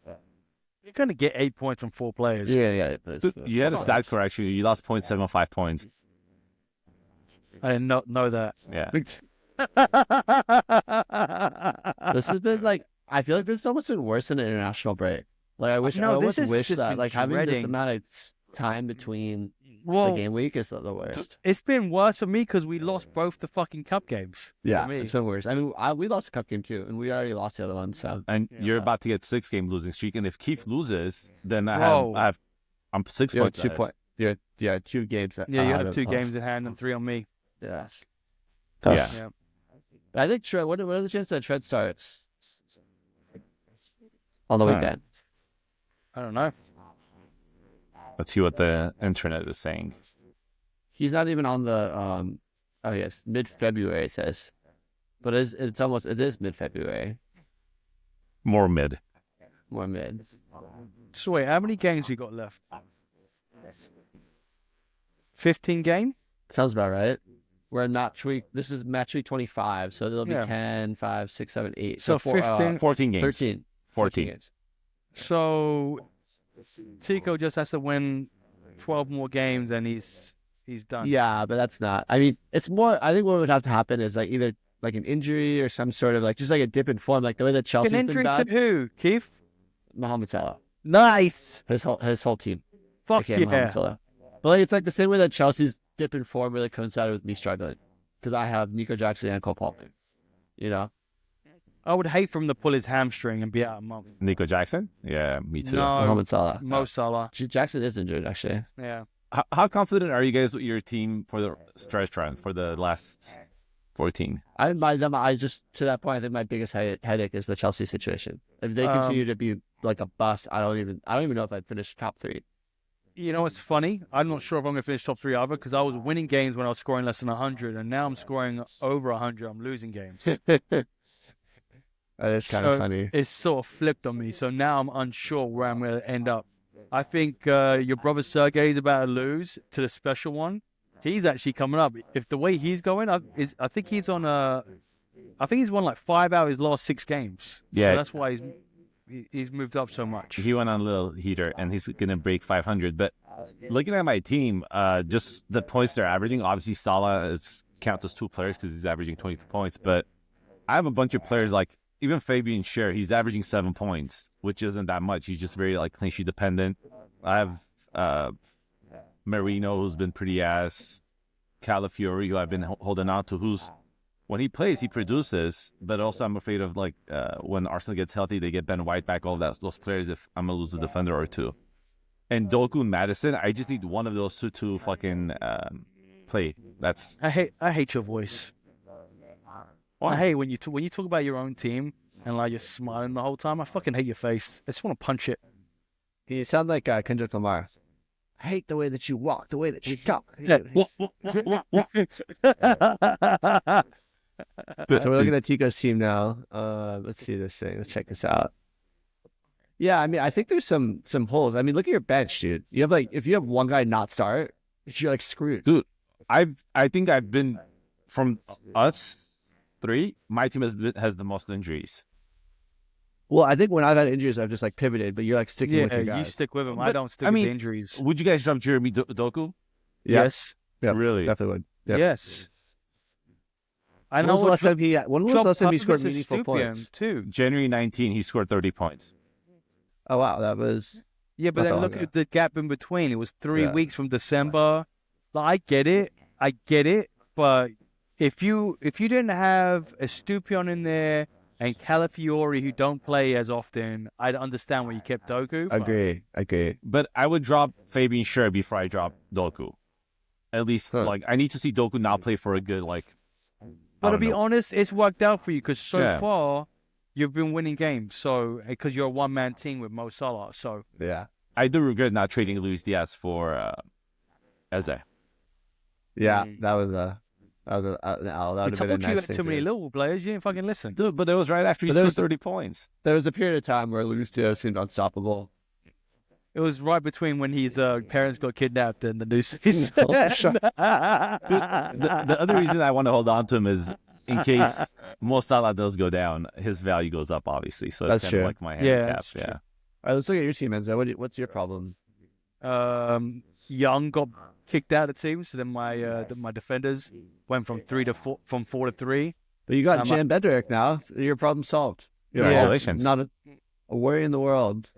You're going to get 8 points from 4 players. Yeah. You had a stat correction. You lost 0.75 points. I didn't know that. Yeah. This has been like, I feel like this has almost been worse than an international break. Like, I almost wish that, like, having this amount of time between the game week is the worst. It's been worse for me because we lost both the fucking cup games. Yeah, it's been worse. I mean, we lost a cup game too, and we already lost the other one. So, and you're about to get 6-game losing streak, and if Keith loses, then I'm 6 points. 2 points. Yeah, 2 games. Yeah, you have 2 games in hand and 3 on me. Yeah. Yeah. But I think Tread. What are the chances that Tread starts on the weekend? I don't know. Let's see what the internet is saying. He's not even on the mid-February it says, but it is mid-February. More mid. So wait, how many games you got left? 15 game? Sounds about right. We're not this is match week 25, so there'll be 10, 5, 6, 7, 8. So 15, 14 games. 13. 14 games. So Tico just has to win 12 more games and he's done. Yeah, but that's not. I mean, it's more. I think what would have to happen is like either like an injury or some sort of like just like a dip in form, like the way that Chelsea's An injury been bad. to who? Keith? Mohamed Salah. Nice. His whole team. Fuck yeah. Mohamed Salah. But like, it's like the same way that Chelsea's dip in form really coincided with me struggling because I have Nico Jackson and Cole Palmer. You know. I would hate for him to pull his hamstring and be out a month. Nico Jackson? Yeah, me too. No, Mohamed Salah. Mo Salah. Jackson is injured, actually. Yeah. How confident are you guys with your team for the stretch run for the last 14? I didn't mind them. I just, to that point, I think my biggest headache is the Chelsea situation. If they continue to be like a bust, I don't even know if I'd finish top 3. You know what's funny? I'm not sure if I'm going to finish top 3 either because I was winning games when I was scoring less than 100, and now I'm scoring over 100. I'm losing games. That is kind of funny. It's sort of flipped on me. So now I'm unsure where I'm going to end up. I think your brother Sergey is about to lose to the special one. He's actually coming up. If the way he's going, I think he's on I think he's won like 5 out of his last 6 games. Yeah. So that's why he's moved up so much. He went on a little heater, and he's going to break 500. But looking at my team, just the points they're averaging, obviously Salah counts as 2 players because he's averaging 22 points. But I have a bunch of players like even Fabian Schär, he's averaging 7 points, which isn't that much. He's just very like clean sheet dependent. I have Marino, who's been pretty ass. Calafiori, who I've been holding on to, who's when he plays, he produces. But also, I'm afraid of like when Arsenal gets healthy, they get Ben White back, all those players. If I'm gonna lose a defender or 2, and Doku and Madison, I just need one of those to fucking play. That's I hate your voice. Why? I hate when you talk about your own team and like you're smiling the whole time. I fucking hate your face. I just want to punch it. You sound like Kendrick Lamar. I hate the way that you walk, the way that you talk. Yeah. So we're looking at Tico's team now. Let's see this thing. Let's check this out. Yeah, I mean, I think there's some holes. I mean, look at your bench, dude. You have like, if you have one guy not start, you're like screwed. Dude, I think I've been from us 3. My team has the most injuries. Well, I think when I've had injuries, I've just like pivoted, but you're like sticking with your guys. You stick with him. But, I don't stick with the injuries. Would you guys drop Jeremy Doku? Yeah. Yes. Yeah, Really? definitely would. Yep. Yes. I When know. was the last time he scored meaningful points? Too. January 19, he scored 30 points. Oh, wow. That was... Yeah, but then look at the gap in between. It was 3 weeks from December. Like, I get it. But if you didn't have a Stupion in there and Calafiori who don't play as often, I'd understand why you kept Doku. Agree. But I would drop Fabian Schär before I drop Doku. At least, like, I need to see Doku now play for a good, like... But to be honest, it's worked out for you because so Yeah. far, you've been winning games. So, because you're a one-man team with Mo Salah. So, Yeah. I do regret not trading Luis Diaz for Eze. Yeah, that was an L. That I would have told been a you nice had thing too for many you. Liverpool players. You didn't fucking listen. Dude, but it was right after he But there scored was- 30 points. There was a period of time where Luis Diaz seemed unstoppable. It was right between when his parents got kidnapped and the new season. The other reason I want to hold on to him is in case Mo Salah does go down, his value goes up, obviously. So that's That's kind of true. like my Yeah, handicap. that's true. All right, let's look at your team, Enzo. What's your problem? Young got kicked out of the team, so then my defenders went from 4 to 3. But you got Um, Jan Bedrick now. Your problem solved. You're Congratulations. not a worry in the world.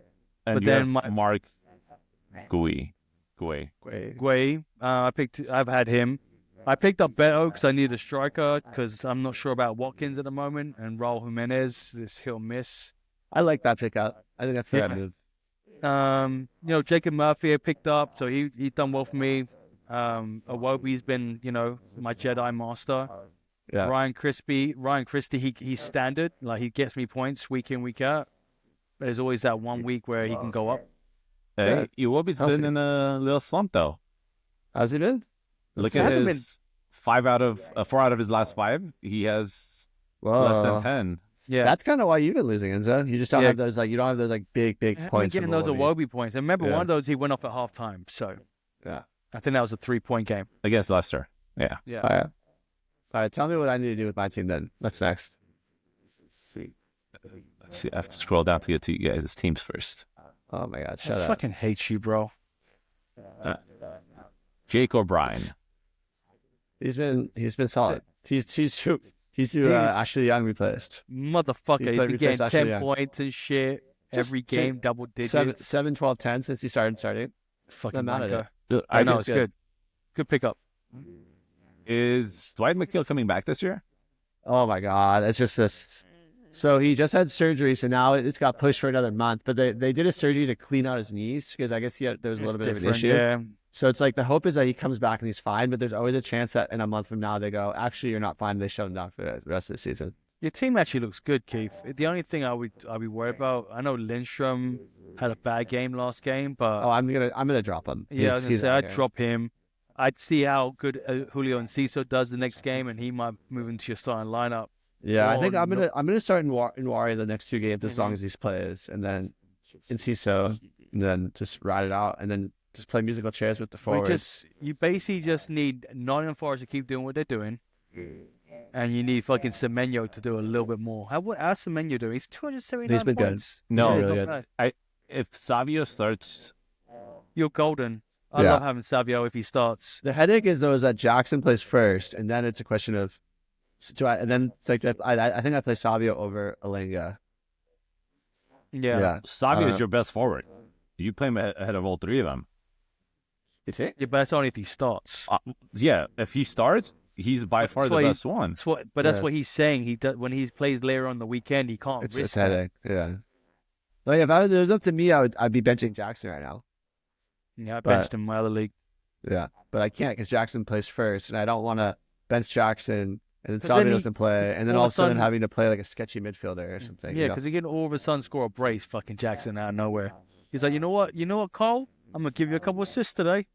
And But you then have Mark Gui. Wait. Guay, I've had him. I picked up Beto because I needed a striker because I'm not sure about Watkins at the moment and Raul Jimenez. This he'll miss. I like that pickup. I think that's the right move. Jacob Murphy I picked up, so he's done well for me. Awobi's been, my Jedi master. Yeah. Ryan Christie, he's standard. Like, he gets me points week in, week out. But there's always that 1 week where he can go up. Hey, Iwobi's been in a little slump though. How's he been? Look at his 4 out of his last 5. He has less than 10. Yeah, that's kind of why you've been losing, Enzo. You just don't have those you don't have those big points. Getting those Awobi points. And remember, one of those he went off at halftime. So yeah, I think that was a 3-point game against Leicester. Yeah. Yeah. All right. Tell me what I need to do with my team then. What's next? Let's see. I have to scroll down to get to you guys' teams first. Oh my God! I Shut up. fucking hate you, bro. Jake O'Brien. He's been solid. He's Ashley Young replaced. Motherfucker, he's been getting 10 points and shit every game, double digits. 7, 12, 10 since he started. Fucking mad at wanker. I know, it's good. Good pickup. Is Dwight McNeil coming back this year? Oh my God! It's just this. So he just had surgery, so now it's got pushed for another month. But they did a surgery to clean out his knees because I guess there was a little bit of an issue. Yeah. So it's like the hope is that he comes back and he's fine, but there's always a chance that in a month from now they go, actually, you're not fine. They shut him down for the rest of the season. Your team actually looks good, Keith. The only thing I'll be worried about, I know Lindstrom had a bad game last game, but I'm gonna drop him. Yeah, I was gonna say I'd drop him. I'd see how good Julio Enciso does the next game, and he might move into your starting lineup. Yeah, I think I'm gonna start Nwari the next 2 games as long as he plays, and then Enciso, and then just ride it out, and then just play musical chairs with the forwards. You basically just need Nottingham Forest to keep doing what they're doing, and you need fucking Semenyo to do a little bit more. How's Semenyo doing? He's 279 He's been points. Good. No, really good. If Savio starts, you're golden. I love having Savio if he starts. The headache is that Jackson plays first, and then it's a question of, and then it's like I think I play Savio over Alenga. Yeah. Savio is your best forward. You play him ahead of all 3 of them. You think? Yeah, but that's only if he starts. If he starts, he's by far the best one. That's what he's saying. He does when he plays later on the weekend. He can't risk it's headache. Yeah. Like if it was up to me, I'd be benching Jackson right now. Yeah, I benched him in my other league. Yeah, but I can't because Jackson plays first, and I don't want to bench Jackson and then Savio doesn't play, and then all of a sudden having to play like a sketchy midfielder or something. Yeah, because he can all of a sudden score a brace, fucking Jackson out of nowhere. He's like, you know what, Cole? I'm gonna give you a couple assists today.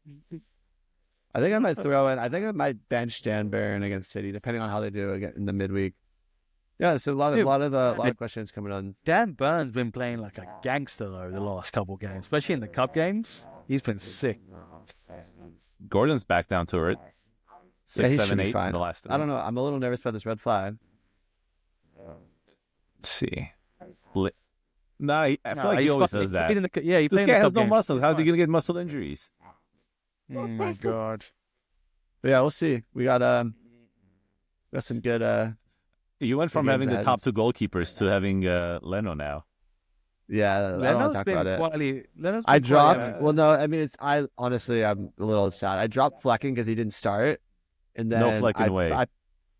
I think I might throw in. I think I might bench Dan Barron against City, depending on how they do in the midweek. Yeah, so a lot of questions coming on. Dan Burn's been playing like a gangster though the last couple of games, especially in the cup games. He's been sick. Gordon's back down to it. 6, 7, 8 in the last 3. I don't know. I'm a little nervous about this red flag. Let's see. I feel like he always does that. He played this guy has no muscles. How's he gonna get muscle injuries? Oh my God. But yeah, we'll see. We got some good. You went from having the top 2 goalkeepers to having Leno now. Yeah, I don't want to talk about it. I dropped. Well, no, I mean I'm a little sad. I dropped Flecken because he didn't start, and then no Flecken way.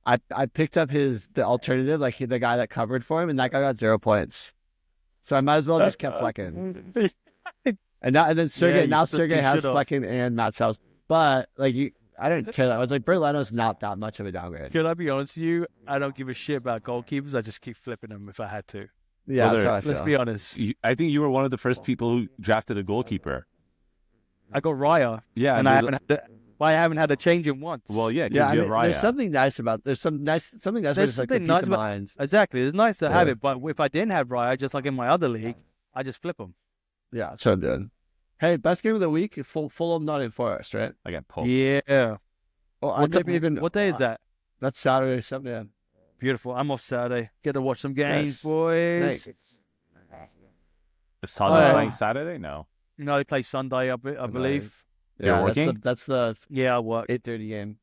I picked up the alternative, like the guy that covered for him, and that guy got 0 points. So I might as well just kept Flecken. And then Sergey has Flecken and Matt Sells, but I didn't care that. I was like, Bert Leno's not that much of a downgrade. Can I be honest with you? I don't give a shit about goalkeepers. I just keep flipping them if I had to. Yeah, that's how I feel. Let's be honest. I think you were one of the first people who drafted a goalkeeper. I got Raya. Yeah, and I haven't had a change in once. Well, yeah, you have Raya. There's something nice about. There's something nice about peace of mind. Exactly, it's nice to have it. But if I didn't have Raya, just like in my other league, I just flip them. Yeah, that's what I'm doing. Hey, best game of the week: Fulham Nottingham Forest, right? I got poked. Yeah. Well, what day is that? That's Saturday, 7 a.m. Beautiful. I'm off Saturday. Get to watch some games, boys. Nice. Is Tottenham yeah. playing Saturday? No. No, they play Sunday, I believe. You're Yeah, working? that's the Yeah, I work. 8:30 game.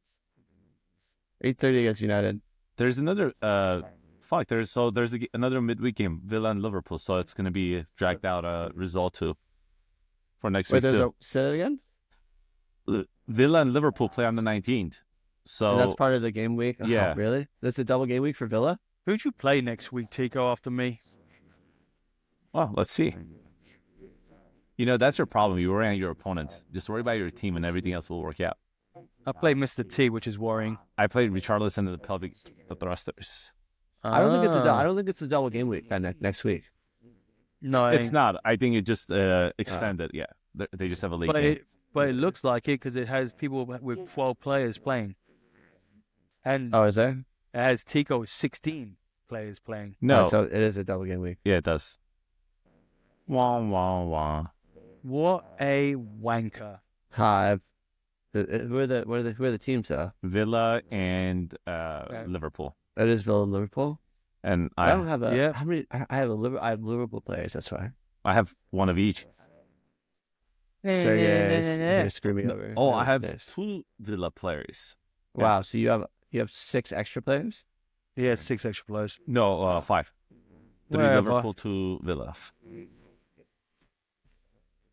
8:30 against United. There's another there's another midweek game, Villa and Liverpool, so it's gonna be dragged out result too for next Wait, week too. say that again? Villa and Liverpool play on the 19th. So And that's part of the game week? Yeah. Oh, really? That's a double game week for Villa? Who'd you play next week, Tico, after me? well, let's see. You know, that's your problem. You worry on your opponents. Just worry about your team and everything else will work out. I played Mr. T, which is worrying. I played Richarlison and the pelvic thrusters. I don't think it's a double game week next week. No, It's not. I think it just extended. Yeah, they just have a late game. But it looks like it because it has people with 12 players playing. And Oh, is there? it has Tico 16 players playing. No, So it is a double game week. yeah, it does. Wah wah wah. What a wanker. Hi. Who are the teams though? Villa and Liverpool. It is Villa and Liverpool. And I don't have a. yeah. How many? I have Liverpool players. That's why. I have one of each. Sergey's gonna screw me over. Oh, I have Nice. 2 Villa players. Wow. So you have 6 extra players. Yeah, 6 extra players. No, 5. 3 Whatever. Liverpool, 2 Villa.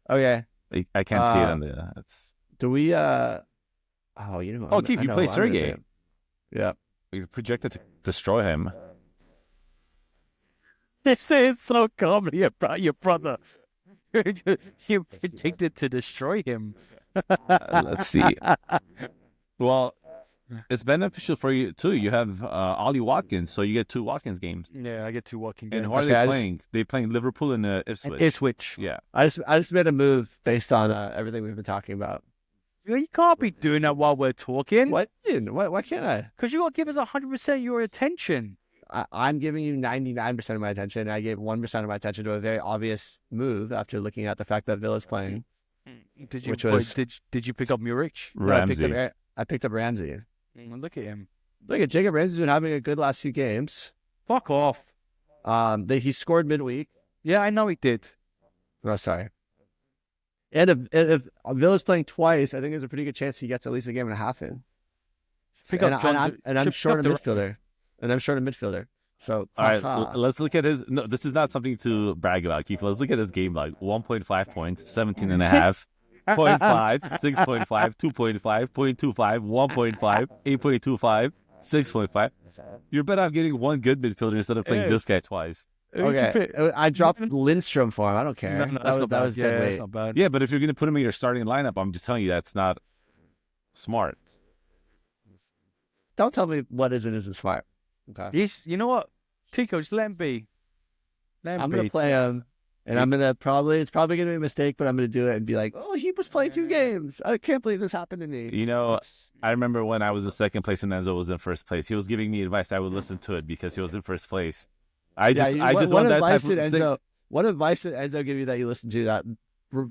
Okay. I can't see it on the. Do we? Oh, you know. Oh, Keith, you play Sergey. Yeah. You're projected to destroy him. This is so comedy about your brother. You predicted to destroy him. Let's see. Well, it's beneficial for you too. You have Ollie Watkins, so you get 2 Watkins games. Yeah, I get 2 walking And games. who are Okay, they playing? They're playing Liverpool and Ipswich. Ipswich. Yeah. I just made a move based on everything we've been talking about. You can't be doing that while we're talking. What? Why can't I? Because you got to give us 100% of your attention. I'm giving you 99% of my attention. And I gave 1% of my attention to a very obvious move after looking at the fact that Villa's playing. Did you? Which was- Did you pick up Muric? No, Ramsey. I picked up Ramsey. Look at him. Look at Jacob Ramsey's been having a good last few games. Fuck off. He scored midweek. Yeah, I know he did. Oh, sorry. And if Villa's playing twice, I think there's a pretty good chance he gets at least a game and a half in. Pick and up John. I'm should short a pick up midfielder. And I'm short a midfielder. So, All right, haha. let's look at his. No, this is not something to brag about, Keith. Let's look at his game log. 1.5 points, 17 and a half, 0.5, 6.5, 2.5, 0.25, 1.5, 8.25, 6.5. You're better off getting one good midfielder instead of playing this guy twice. Who'd you Okay, pick? I dropped Lindstrom for him. I don't care. No, that's not that bad. was Yeah, dead that's weight. not bad. Yeah, but if you're going to put him in your starting lineup, I'm just telling you that's not smart. Don't tell me what isn't smart. Okay. You know what? Tico, just let him be. Let him I'm be. gonna play him, and I'm gonna it's probably gonna be a mistake, but I'm gonna do it and be like, oh, he was playing 2 games. I can't believe this happened to me. You know, I remember when I was in second place and Enzo was in first place. He was giving me advice. I would listen to it because he was in first place. I just what want that advice type did of thing. Enzo? What advice did Enzo give you that you listened to that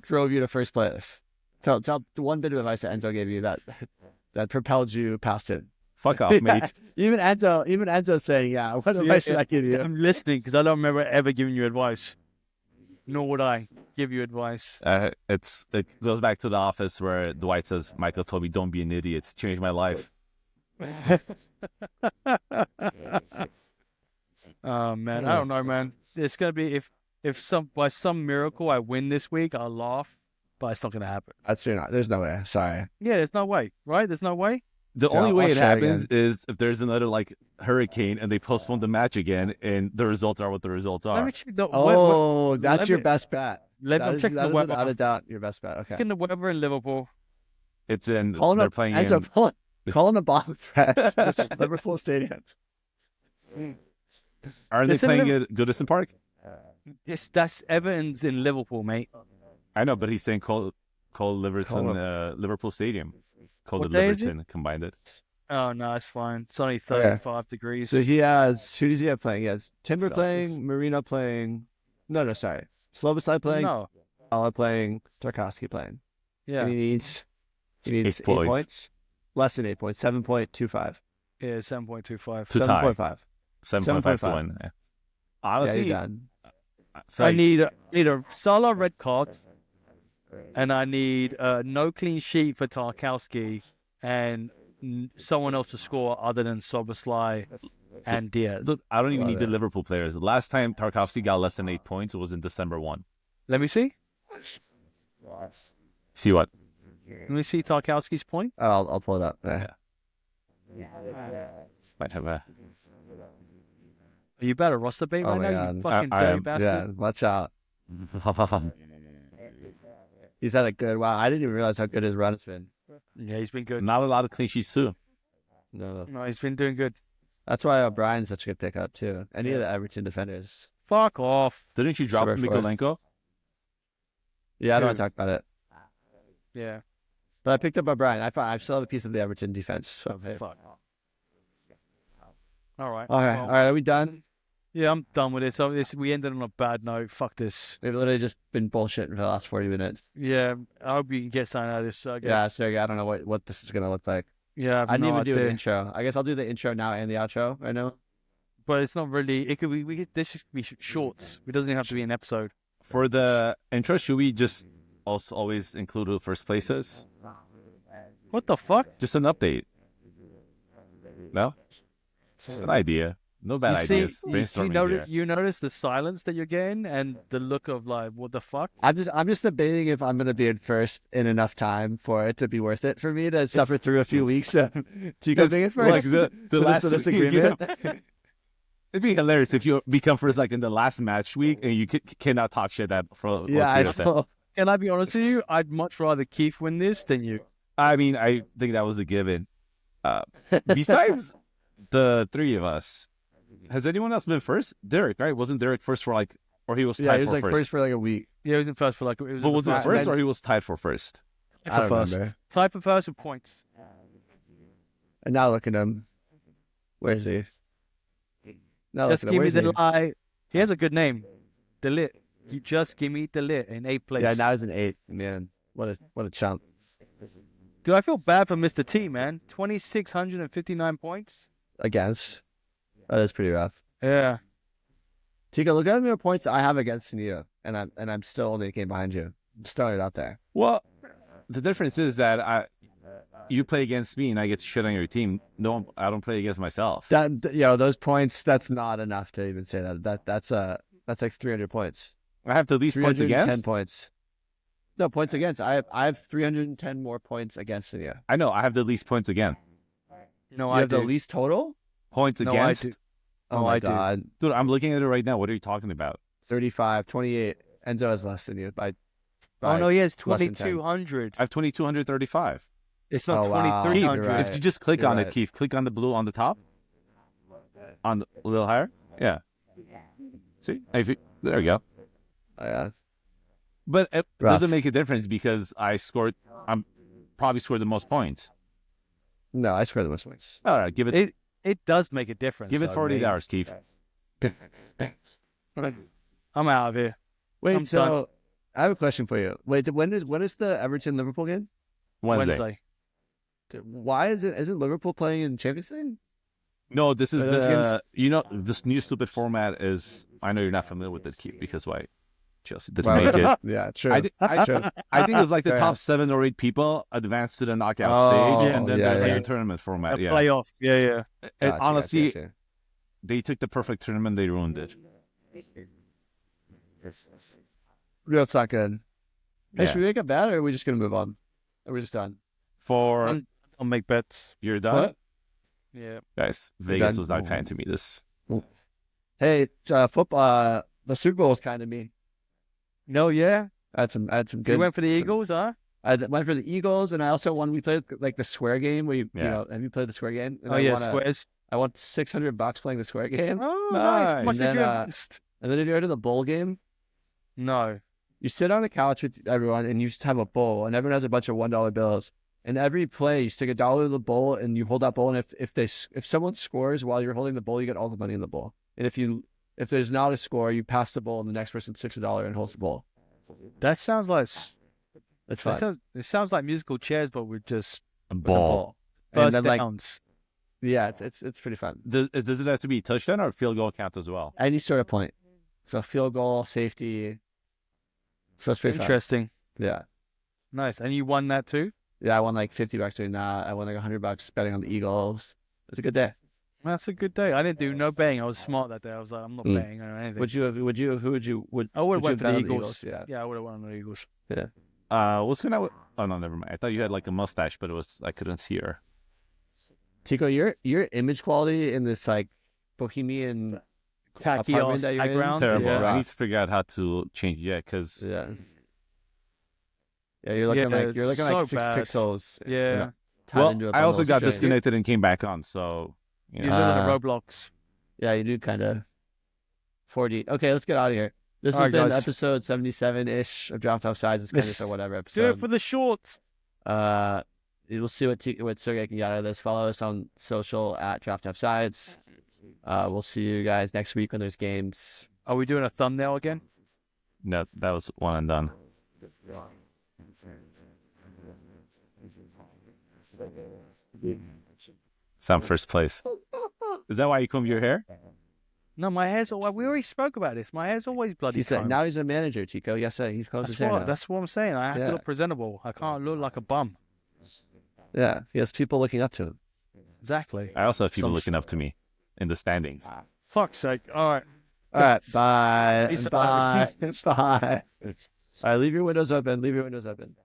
drove you to first place? Tell one bit of advice that Enzo gave you that propelled you past it. Fuck off, mate. Even Enzo saying, yeah. What advice did I give you? I'm listening because I don't remember ever giving you advice. Nor would I give you advice. It goes back to The Office where Dwight says, Michael told me, don't be an idiot. It's changed my life. Oh man, I don't know, man. It's gonna be if by some miracle I win this week, I'll laugh, but it's not gonna happen. That's not. There's no way. Sorry. Yeah, there's no way, right? There's no way. The only I'll way it try happens is if there's another like hurricane and they postpone the match again and the results are what the results Let are. me check the That's let your me- best bet. let That me is check the without weather. a doubt your best bet. Okay. Checking the weather in Liverpool. It's in, Calling they're up playing Enzo, in, calling a bomb threat. It's Liverpool Stadium. aren't they It's in playing at Goodison Park? That's Everton's in Liverpool, mate. I know, but he's saying call Liverpool Stadium. Call What it day is it? Liverton, combined it. Oh no, it's fine. It's only 35 degrees. So he has, who does he have playing? He has Timber Celsius. playing, Marino playing. No, sorry. Slobosai playing, No, Ala playing, Tarkovsky playing. yeah, And he needs 8 8 points. Less than 8 points. 7.25. yeah, 7.25. To tie. 7.5. 7.5 to 7.5. win. Yeah. Yeah, Honestly, you're done. So I need a Salah red card, and I need no clean sheet for Tarkowski, and someone else to score other than Soboslai and Diaz. Look, I don't even Love need the it. Liverpool players. The last time Tarkowski got less than 8 points was in December 1. Let me see. See what? Let me see Tarkowski's point. Oh, I'll pull it up. Yeah. Might have a. Are you better roster bait Oh right my now? You God. fucking I dirty am. bastard. Yeah, watch out. He's had a good. Wow, I didn't even realize how good his run has been. Yeah, he's been good. Not a lot of clean sheets too. No, No, he's been doing good. that's why O'Brien's such a good pickup too. Any of the Everton defenders. Fuck off. Didn't you drop Super fourth. Mikolenko? Yeah, I don't Who? want to talk about it. Yeah. But I picked up O'Brien. I still have a piece of the Everton defense. So hey. Fuck. All right. All right, well, all right. Are we done? Yeah, I'm done with it. So we ended on a bad note. Fuck this. We've literally just been bullshitting for the last 40 minutes. Yeah, I hope you can get something out of this. Yeah, Sergey, I don't know what this is gonna look like. Yeah, I didn't no even do an idea. intro. I guess I'll do the intro now and the outro. I know. But it's not really. It could be. This should be shorts. It doesn't have to be an episode. For the intro, should we just also always include who first places? What the fuck? Just an update. No? Just an idea. No bad ideas. Brainstorming here. You notice the silence that you're getting and the look of like, what the fuck? I'm just debating if I'm gonna be in first in enough time for it to be worth it for me to suffer through a few weeks of Tico being in first. Like the for last this week, you know, agreement. it'd be hilarious if you become first like in the last match week and you cannot talk shit that for Yeah, I know. Can I be honest with you? I'd much rather Keith win this than you. I mean, I think that was a given. Besides the three of us, has anyone else been first? Derek, right? Wasn't Derek first for like, or he was tied Yeah, he was for like first? first for like a week. Yeah, he was in first for like. It was But was it first- first then- or he was tied for first? for I don't first. remember. Tied for first with points. And now look at him. Where's he? Now Just look at him. give me Where's the he? lie. He has a good name. Delit. You just give me Delit in 8th place. Yeah, now he's in 8th. Man, what a chump. Dude, I feel bad for Mr. T, man. 2,659 points. Against. That is pretty rough. Yeah. Tico, look at how many points I have against you, and I'm still only a game behind you. I'm starting out there. Well, the difference is that you play against me and I get to shit on your team. No, I don't play against myself. Those points. That's not enough to even say that. That's like 300 points. I have the least points 310 against. points. No points against. I have 310 more points against than you. I know. I have the least points again. No, You I have do. the least total. Points No, against. I do. Oh No, my I do. god, Dude, I'm looking at it right now. What are you talking about? 35, 28. Enzo is less than you by. Oh, no, he has less than 10. 2,200. I have 2,235. It's not Oh, wow. 2,300. You're right. If you just click You're on right. it, Keith, click on the blue on the top. On the, a little higher. Yeah. See? There we go. Oh, yeah. But it Rough. doesn't make a difference because I'm probably scored the most points. No, I swear the most points. All right, give it It does make a difference. give it though, 48 mate. hours, Keith. I'm out of here. Wait, I'm so done. I have a question for you. Wait, when is the Everton Liverpool game? Wednesday. Why isn't Liverpool playing in Champions League? No, this is Those games- this new stupid format is. I know you're not familiar with it, Keith, because why? Chelsea didn't Why make would- it. Yeah, true. True. I think it's like the Fair top enough. 7 or 8 people advance to the knockout Oh, stage, and then yeah, there's like yeah. a tournament format. A Yeah, playoff. Yeah. and Gotcha, honestly, gotcha. they took the perfect tournament, they ruined it. That's not good. Hey, Yeah. should we make a bet, or are we just gonna move on? Are we just done? For I'll make bets. you're done, What? Yeah. guys. Vegas done. was not kind to me. This Hey, football. The Super Bowl was kind of me. No, yeah. I had some good. You went for the some- Eagles, huh? I went for the Eagles, and I also won. We played like the square game. Where you Yeah. know, have you played the square game? And Oh, I yeah, won squares. I won $600 playing the square game. Oh, Nice. nice. What And did then, you invest? And then if you go to the bowl game, No. you sit on a couch with everyone, and you just have a bowl, and everyone has a bunch of $1 bills. And every play, you stick $1 in the bowl, and you hold that bowl. And if someone scores while you're holding the bowl, you get all the money in the bowl. And if there's not a score, you pass the bowl, and the next person sticks $1 and holds the bowl. That sounds like That's fun. it sounds like musical chairs, but with just a With the ball. And first then like downs. yeah, it's pretty fun. Does it have to be a touchdown or a field goal count as well? Any sort of point. So field goal, safety. So it's pretty fun. Interesting. Yeah. Nice. And you won that too? Yeah, I won like $50 doing that. I won like $100 betting on the Eagles. It was a good day. That's a good day. I didn't do no betting. I was smart that day. I was like, I'm not betting or anything. Who would you I would have went for the bet on Eagles. Yeah. I would have went on the Eagles. Yeah. What's going on? Oh no, never mind. I thought you had like a mustache, but I couldn't see her. Tico, your image quality in this like bohemian Khaki apartment that you're in, background. Terrible. Yeah. I need to figure out how to change it because Yeah, you're looking like so 6 bad. pixels. Yeah. Tied into a I also bundle got string. disconnected and came back on. So You live in Roblox. Yeah, you do kind of 4D. Okay, let's get out of here. This All has right, been guys. episode 77-ish of Draft Offsides. It's kind of a whatever episode. Do it for the shorts. We'll see what Sergey can get out of this. Follow us on social at Draft Offsides. We'll see you guys next week when there's games. Are we doing a thumbnail again? no, that was one and done. Some first place. Is that why you comb your hair? No, my hair's all. We already spoke about this. My hair's always bloody. He said combed. now he's a manager, Chico. Yes, sir. He's closed his hair now. That's what I'm saying. I have Yeah. to look presentable. I can't look like a bum. Yeah, he has people looking up to him. Exactly. I also have people looking up to me in the standings. Fuck's sake. All right. All right, bye. Peace out. Bye. Bye. All right, leave your windows open. Leave your windows open.